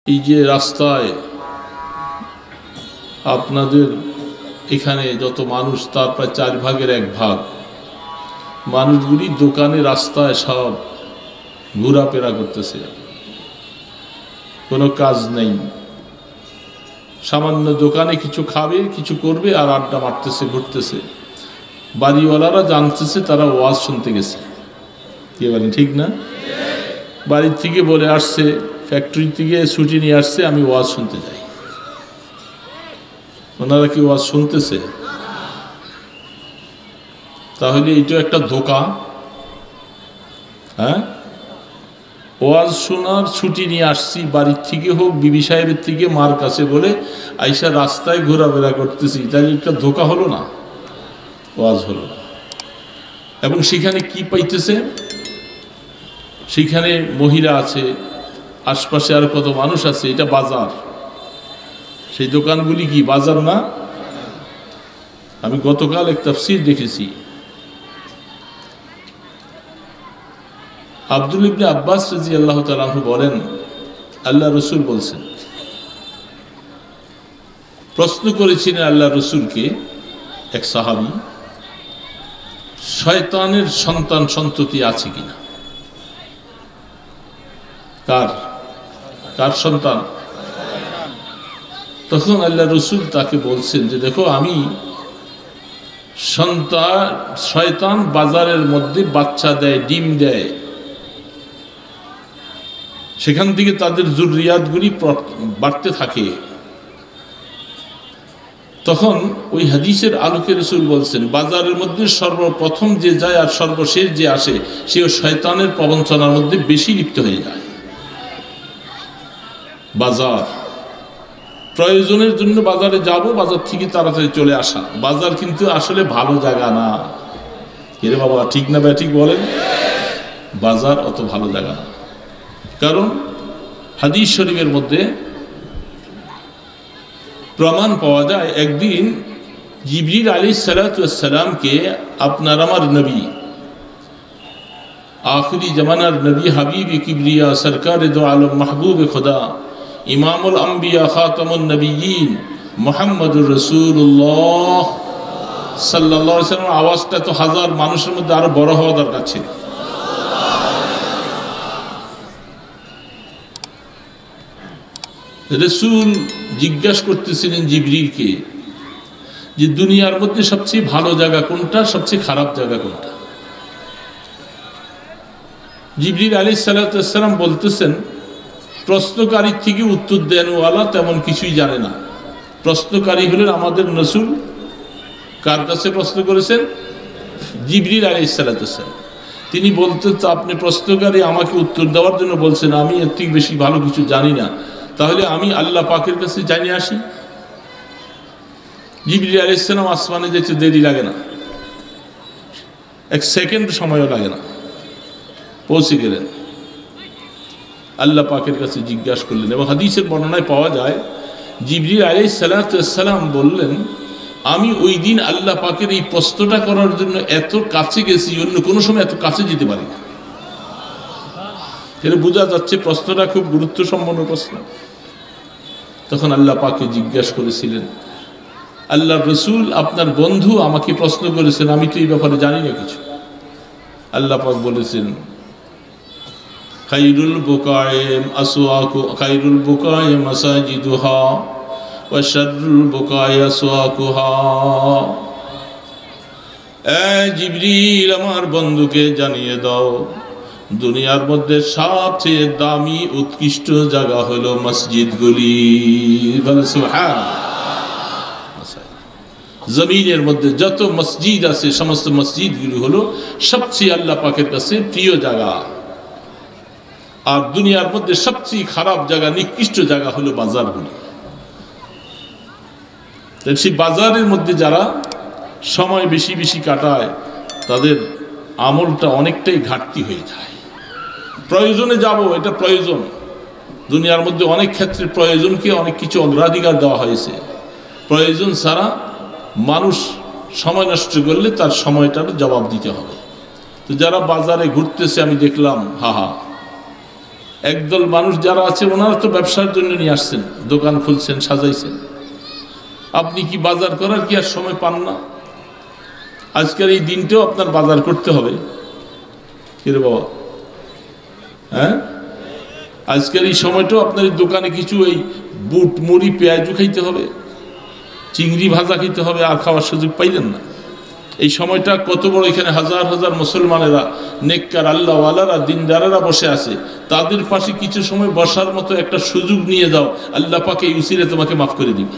এই যে রাস্তায় আপনাদের এখানে যত মানুষ তার প্রায় 4 ভাগের 1 ভাগ মানুষগুলি দোকানে রাস্তায় সব ঘোরাফেরা করতেছে, কোনো কাজ নেই। সামান্য দোকানে কিছু খাবে, কিছু করবে আর আড্ডা মারতেছে, ঘুরতেছে। বাড়িওয়ালারা জানতেছে তারা ওয়াজ শুনতে গেছে। কে বলেন ঠিক না? বাড়ির থেকে বলে আসছে, ফ্যাক্টরি থেকে ছুটি নিয়ে আসছে, আমি ওয়াজ শুনতে যাই। ওনারা কি ওয়াজ শুনতেছে? তাহলে এটা একটা ধোঁকা। হ্যাঁ, ওয়াজ শোনার ছুটি নিয়ে আসছি বাড়ির থেকে হোক, বিবি সাহেবের থেকে, মার কাছে বলে আইসা রাস্তায় ঘোরাফেরা করতেছি, তাহলে একটা ধোঁকা হলো না? ওয়াজ হলো না। এবং সেখানে কি পাইতেছে? সেখানে মহিলা আছে, আশপাশে আর কত মানুষ আছে, এটা বাজার। সেই দোকানগুলি কি বাজার না? আমি গতকাল এক তাফসীর দেখেছি, আব্দুল ইবনে আব্বাস রাদিয়াল্লাহু তাআলা আনহু বলেন, আল্লাহ রসুল বলছেন, প্রশ্ন করেছিলেন আল্লাহ রসুলকে এক সাহাবী, শয়তানের সন্তান সন্ততি আছে কিনা? কার সন্তান? তখন আল্লাহ রসুল তাকে বলছেন যে দেখো, আমি শয়তান বাজারের মধ্যে বাচ্চা দেয়, ডিম দেয়, সেখান থেকে তাদের জুররিয়াতগুলি বাড়তে থাকে। তখন ওই হাদিসের আলোকে রসুল বলছেন, বাজারের মধ্যে সর্বপ্রথম যে যায় আর সর্বশেষ যে আসে, সেও শয়তানের প্রবঞ্চনার মধ্যে বেশি লিপ্ত হয়ে যায়। বাজার প্রয়োজনের জন্য বাজারে যাব, বাজার থেকে তাড়াতাড়ি চলে আসা। বাজার কিন্তু আসলে ভালো জায়গা না। এরে বাবা, ঠিক না ভাই? ঠিক বলেন, বাজার অত ভালো জায়গা না। কারণ হাদিস শরীফের মধ্যে প্রমাণ পাওয়া যায়, একদিন জিবরিল আলাইহিস সালাতু ওয়াস সালামকে আপনার আমার নবী, আখিরি জামানার নবী, হাবিব কিবরিয়া, সরকার দো আলম, মাহবুব খুদা, ইমামুল আম্বিয়া, খাতামুন নবিয়্যিন, মুহাম্মদুর রাসূলুল্লাহ সাল্লাল্লাহু আলাইহি ওয়াসাল্লাম আওয়াজটা তো হাজার মানুষের মধ্যে আরো বড় হওয়া দরকার ছিল। রাসূল জিজ্ঞাসা করতেছিলেন জিবরিলকে যে দুনিয়ার মধ্যে সবচেয়ে ভালো জায়গা কোনটা, সবচেয়ে খারাপ জায়গা কোনটা? জিবরিল আলাইহিস সালাতু ওয়াস সালাম বলতেছেন, প্রশ্নকারীর থেকে উত্তর দেনওয়ালা তেমন কিছুই জানে না। প্রশ্নকারী হলেন আমাদের রাসূল। কার কাছে প্রশ্ন করেছেন? জিবরিল আলাইহিস সালাতু ওয়াস সালাম। তিনি বলতেন, আপনি প্রশ্নকারী, আমাকে উত্তর দেওয়ার জন্য বলছেন, আমি এর থেকে বেশি ভালো কিছু জানি না, তাহলে আমি আল্লাহ পাকের কাছে জানিয়ে আসি। জিবরিল আলাইহিস সালাম আসমানে যেতে দেরি লাগে না, 1 সেকেন্ড সময়ও লাগে না, পৌঁছে গেলেন। আল্লাহ পাকের কাছে জিজ্ঞাসা করলেন, এবং হাদিসের বর্ণনায় পাওয়া যায় জিবরিল আলাইহিস সালাতু ওয়াস সালাম বললেন, আমি ওই দিন আল্লাহ পাকের এই প্রশ্নটা করার জন্য এত কাছে গেছি, অন্য কোনো সময় এত কাছে যেতে পারি না। এটা বোঝা যাচ্ছে প্রশ্নটা খুব গুরুত্বসম্পন্ন প্রশ্ন। তখন আল্লাহ পাকে জিজ্ঞাসা করেছিলেন, আল্লাহ রসুল আপনার বন্ধু আমাকে প্রশ্ন করেছেন, আমি তো এই ব্যাপারে জানি না কিছু। আল্লাহ পাক বলেছেন, খাইরুল বুকায়ে আসওয়াকু, খাইরুল বুকায়ে মাসাজিদুহা ওয়া শাররুল বুকায়ে আসওয়াকুহা। জিবরিল, আমার বন্ধুকে জানিয়ে দাও, দুনিয়ার মধ্যে সবচেয়ে দামি উৎকৃষ্ট জায়গা হলো মসজিদগুলি। জমিনের মধ্যে যত মসজিদ আছে, সমস্ত মসজিদগুলি হলো সবচেয়ে আল্লাহ পাকের কাছে প্রিয় জায়গা। আর দুনিয়ার মধ্যে সবচেয়ে খারাপ জায়গা, নিকৃষ্ট জায়গা হলো বাজারগুলি। সেই বাজারের মধ্যে যারা সময় বেশি বেশি কাটায়, তাদের আমলটা অনেকটাই ঘাটতি হয়ে যায়। প্রয়োজনে যাব, এটা প্রয়োজন। দুনিয়ার মধ্যে অনেক ক্ষেত্রে প্রয়োজনকে অনেক কিছু অগ্রাধিকার দেওয়া হয়েছে। প্রয়োজন ছাড়া মানুষ সময় নষ্ট করলে তার সময়টার জবাব দিতে হবে। তো যারা বাজারে ঘুরতেছে, আমি দেখলাম, একদল মানুষ যারা আছে ওনারা তো ব্যবসার জন্য নিয়ে আসছেন, দোকান খুলছেন, সাজাইছেন। আপনি কি বাজার করার কি আর সময় পান না? আজকের এই দিনটাও আপনার বাজার করতে হবে। কিরে বাবা, হ্যাঁ, আজকের এই সময়টাও আপনার এই দোকানে কিছু এই বুট মুড়ি পেঁয়াজু খাইতে হবে, চিংড়ি ভাজা খেতে হবে, আর খাওয়ার সুযোগ পাইলেন না। এই সময়টা কত বড়, এখানে হাজার হাজার মুসলমানেরা, নেককার আল্লাহওয়ালারা, দিনদারেরা বসে আছে, তাদের পাশে কিছু সময় বসার মতো একটা সুযোগ নিয়ে যাও, আল্লাহ পাকে এই উসিলে তোমাকে মাফ করে দিবে।